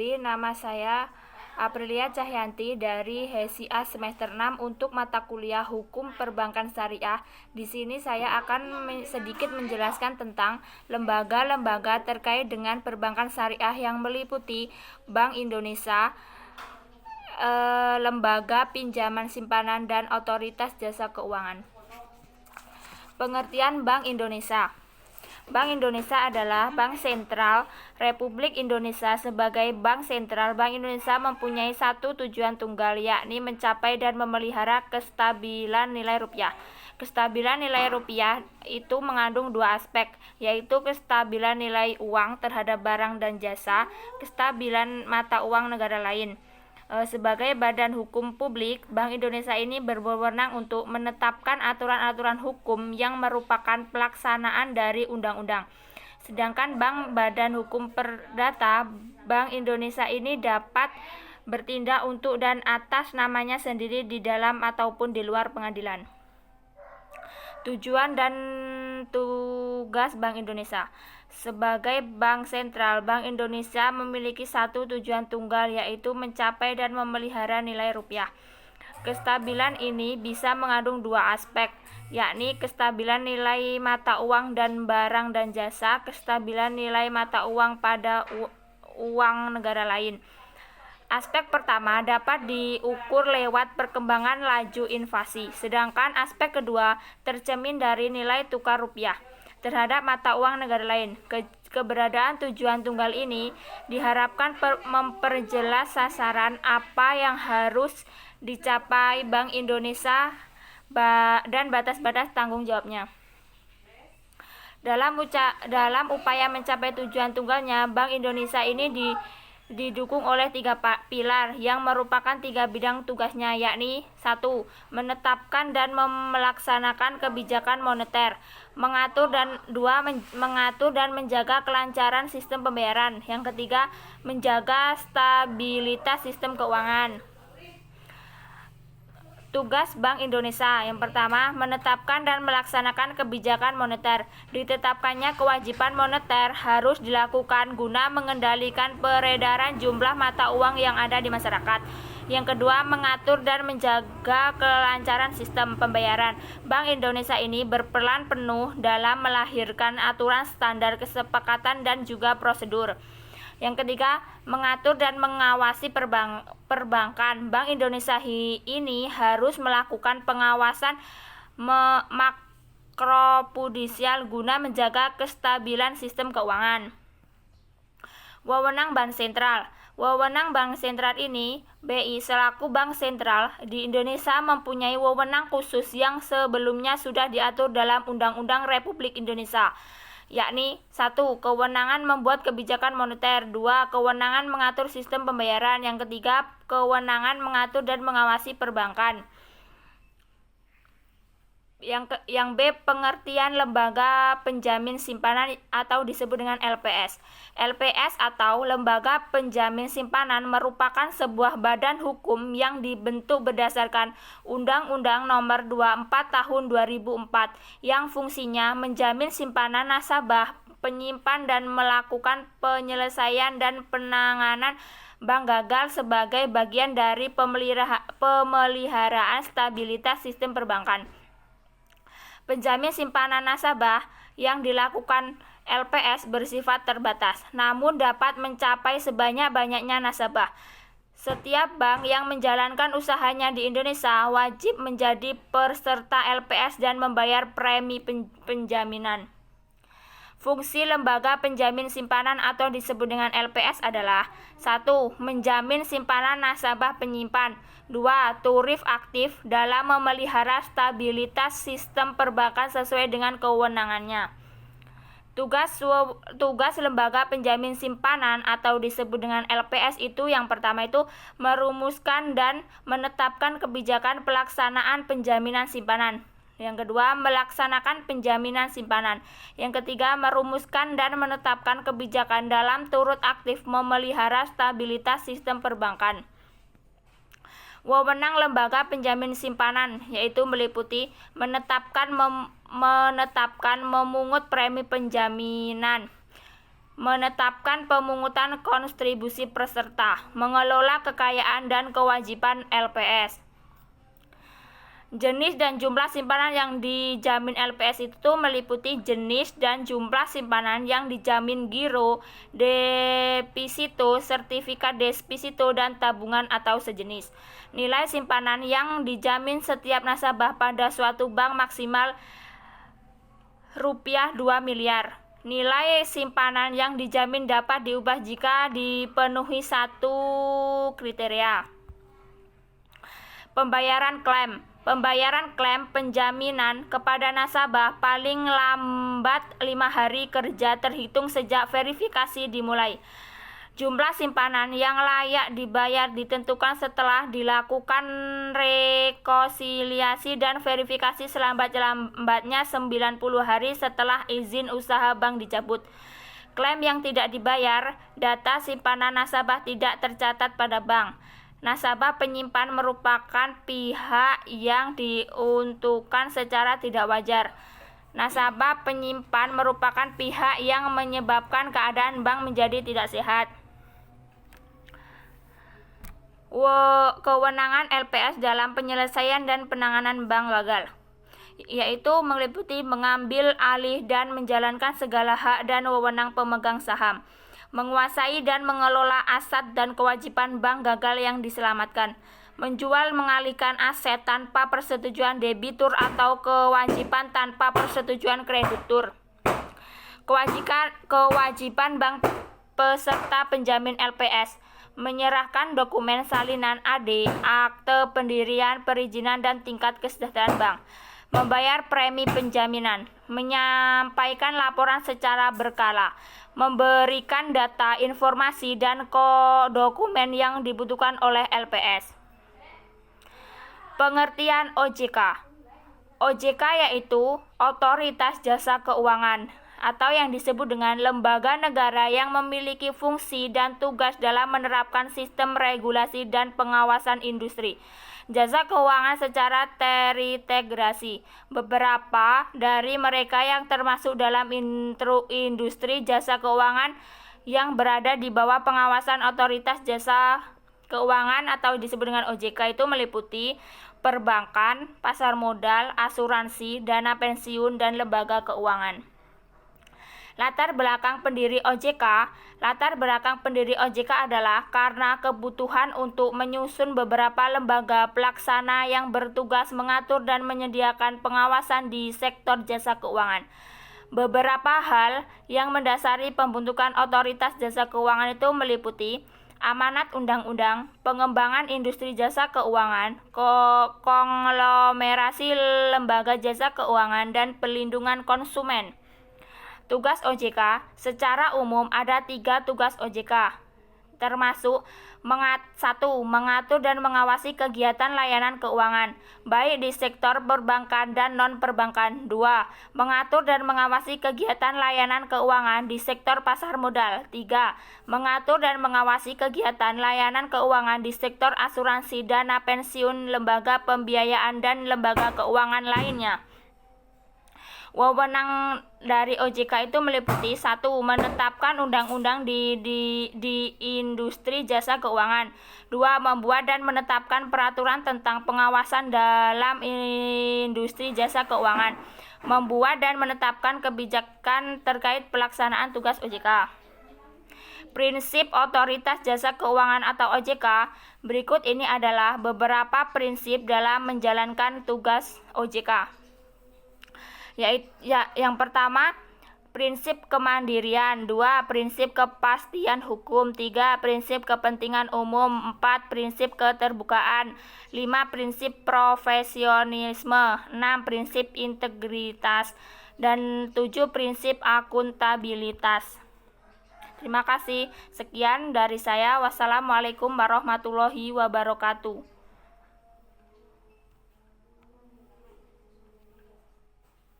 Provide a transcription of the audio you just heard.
Nama saya Aprilia Cahyanti dari HESI-A semester 6 untuk mata kuliah Hukum Perbankan Syariah. Di sini saya akan sedikit menjelaskan tentang lembaga-lembaga terkait dengan perbankan syariah yang meliputi Bank Indonesia, lembaga pinjaman simpanan, dan otoritas jasa keuangan. Pengertian Bank Indonesia. Bank Indonesia adalah bank sentral Republik Indonesia. Sebagai bank sentral, Bank Indonesia mempunyai satu tujuan tunggal, yakni mencapai dan memelihara kestabilan nilai rupiah. Kestabilan nilai rupiah itu mengandung dua aspek, yaitu kestabilan nilai uang terhadap barang dan jasa, kestabilan mata uang negara lain. Sebagai badan hukum publik, Bank Indonesia ini berwenang untuk menetapkan aturan-aturan hukum yang merupakan pelaksanaan dari undang-undang. Sedangkan Bank Badan Hukum Perdata, Bank Indonesia ini dapat bertindak untuk dan atas namanya sendiri di dalam ataupun di luar pengadilan. Tujuan dan tugas Bank Indonesia. Sebagai bank sentral, Bank Indonesia memiliki satu tujuan tunggal, yaitu mencapai dan memelihara nilai rupiah. Kestabilan ini bisa mengandung dua aspek, yakni kestabilan nilai mata uang dan barang dan jasa, kestabilan nilai mata uang pada uang negara lain. Aspek pertama dapat diukur lewat perkembangan laju inflasi, sedangkan aspek kedua tercermin dari nilai tukar rupiah terhadap mata uang negara lain. Keberadaan tujuan tunggal ini diharapkan memperjelas sasaran apa yang harus dicapai Bank Indonesia dan batas-batas tanggung jawabnya. Dalam upaya mencapai tujuan tunggalnya, Bank Indonesia ini didukung oleh tiga pilar yang merupakan tiga bidang tugasnya, yakni 1. Menetapkan dan melaksanakan kebijakan moneter, mengatur dan menjaga kelancaran sistem pembayaran. Yang ketiga, menjaga stabilitas sistem keuangan. Tugas Bank Indonesia. Yang pertama, menetapkan dan melaksanakan kebijakan moneter. Ditetapkannya kewajiban moneter harus dilakukan guna mengendalikan peredaran jumlah mata uang yang ada di masyarakat. Yang kedua, mengatur dan menjaga kelancaran sistem pembayaran. Bank Indonesia ini berperan penuh dalam melahirkan aturan, standar, kesepakatan, dan juga prosedur. Yang ketiga, mengatur dan mengawasi perbankan. Bank Indonesia ini harus melakukan pengawasan makroprudensial guna menjaga kestabilan sistem keuangan. Wewenang Bank Sentral. Wewenang Bank Sentral ini, BI selaku Bank Sentral di Indonesia mempunyai wewenang khusus yang sebelumnya sudah diatur dalam Undang-Undang Republik Indonesia, yakni 1. Kewenangan membuat kebijakan moneter. 2. Kewenangan mengatur sistem pembayaran. Yang ketiga, kewenangan mengatur dan mengawasi perbankan. Yang B, pengertian lembaga penjamin simpanan atau disebut dengan LPS. LPS atau lembaga penjamin simpanan merupakan sebuah badan hukum yang dibentuk berdasarkan Undang-Undang Nomor 24 Tahun 2004 yang fungsinya menjamin simpanan nasabah, penyimpan, dan melakukan penyelesaian dan penanganan bank gagal sebagai bagian dari pemeliharaan stabilitas sistem perbankan. Penjamin simpanan nasabah yang dilakukan LPS bersifat terbatas, namun dapat mencapai sebanyak-banyaknya nasabah. Setiap bank yang menjalankan usahanya di Indonesia wajib menjadi peserta LPS dan membayar premi penjaminan. Fungsi lembaga penjamin simpanan atau disebut dengan LPS adalah 1. Menjamin simpanan nasabah penyimpan. 2. Turif aktif dalam memelihara stabilitas sistem perbankan sesuai dengan kewenangannya. Tugas lembaga penjamin simpanan atau disebut dengan LPS itu yang pertama itu merumuskan dan menetapkan kebijakan pelaksanaan penjaminan simpanan. Yang kedua, melaksanakan penjaminan simpanan. Yang ketiga, merumuskan dan menetapkan kebijakan dalam turut aktif memelihara stabilitas sistem perbankan. Wewenang lembaga penjamin simpanan yaitu meliputi menetapkan, memungut premi penjaminan, menetapkan pemungutan kontribusi peserta, mengelola kekayaan dan kewajiban LPS. Jenis dan jumlah simpanan yang dijamin LPS itu meliputi jenis dan jumlah simpanan yang dijamin giro, deposito, sertifikat deposito, dan tabungan atau sejenis. Nilai simpanan yang dijamin setiap nasabah pada suatu bank maksimal Rp2 miliar. Nilai simpanan yang dijamin dapat diubah jika dipenuhi satu kriteria. Pembayaran klaim. Pembayaran klaim penjaminan kepada nasabah paling lambat 5 hari kerja terhitung sejak verifikasi dimulai. Jumlah simpanan yang layak dibayar ditentukan setelah dilakukan rekonsiliasi dan verifikasi selambat-lambatnya 90 hari setelah izin usaha bank dicabut. Klaim yang tidak dibayar, data simpanan nasabah tidak tercatat pada bank. Nasabah penyimpan merupakan pihak yang diuntungkan secara tidak wajar. Nasabah penyimpan merupakan pihak yang menyebabkan keadaan bank menjadi tidak sehat. Kewenangan LPS dalam penyelesaian dan penanganan bank gagal, yaitu meliputi mengambil alih dan menjalankan segala hak dan wewenang pemegang saham, menguasai dan mengelola aset dan kewajiban bank gagal yang diselamatkan, menjual mengalihkan aset tanpa persetujuan debitur atau kewajiban tanpa persetujuan kreditur, kewajiban bank peserta penjamin LPS, menyerahkan dokumen salinan AD, akte pendirian, perizinan, dan tingkat kesejahteraan bank, membayar premi penjaminan, menyampaikan laporan secara berkala, memberikan data, informasi, dan dokumen yang dibutuhkan oleh LPS. Pengertian OJK. OJK yaitu Otoritas Jasa Keuangan, atau yang disebut dengan lembaga negara yang memiliki fungsi dan tugas dalam menerapkan sistem regulasi dan pengawasan industri jasa keuangan secara terintegrasi. Beberapa dari mereka yang termasuk dalam industri jasa keuangan yang berada di bawah pengawasan Otoritas Jasa Keuangan atau disebut dengan OJK itu meliputi perbankan, pasar modal, asuransi, dana pensiun, dan lembaga keuangan. Latar belakang pendiri OJK. Latar belakang pendiri OJK adalah karena kebutuhan untuk menyusun beberapa lembaga pelaksana yang bertugas mengatur dan menyediakan pengawasan di sektor jasa keuangan. Beberapa hal yang mendasari pembentukan Otoritas Jasa Keuangan itu meliputi amanat undang-undang, pengembangan industri jasa keuangan, konglomerasi lembaga jasa keuangan, dan pelindungan konsumen. Tugas OJK. Secara umum ada 3 tugas OJK, termasuk 1. Mengatur dan mengawasi kegiatan layanan keuangan, baik di sektor perbankan dan non-perbankan. 2. Mengatur dan mengawasi kegiatan layanan keuangan di sektor pasar modal. 3. Mengatur dan mengawasi kegiatan layanan keuangan di sektor asuransi, dana pensiun, lembaga pembiayaan, dan lembaga keuangan lainnya. Wewenang dari OJK itu meliputi 1. Menetapkan undang-undang di industri jasa keuangan. 2. Membuat dan menetapkan peraturan tentang pengawasan dalam industri jasa keuangan. Membuat dan menetapkan kebijakan terkait pelaksanaan tugas OJK. Prinsip Otoritas Jasa Keuangan atau OJK. Berikut ini adalah beberapa prinsip dalam menjalankan tugas OJK. Yang pertama, prinsip kemandirian. 2. Prinsip kepastian hukum. 3. Prinsip kepentingan umum. 4. Prinsip keterbukaan. 5. Prinsip profesionalisme. 6. Prinsip integritas. Dan 7. Prinsip akuntabilitas. Terima kasih. Sekian dari saya. Wassalamualaikum warahmatullahi wabarakatuh.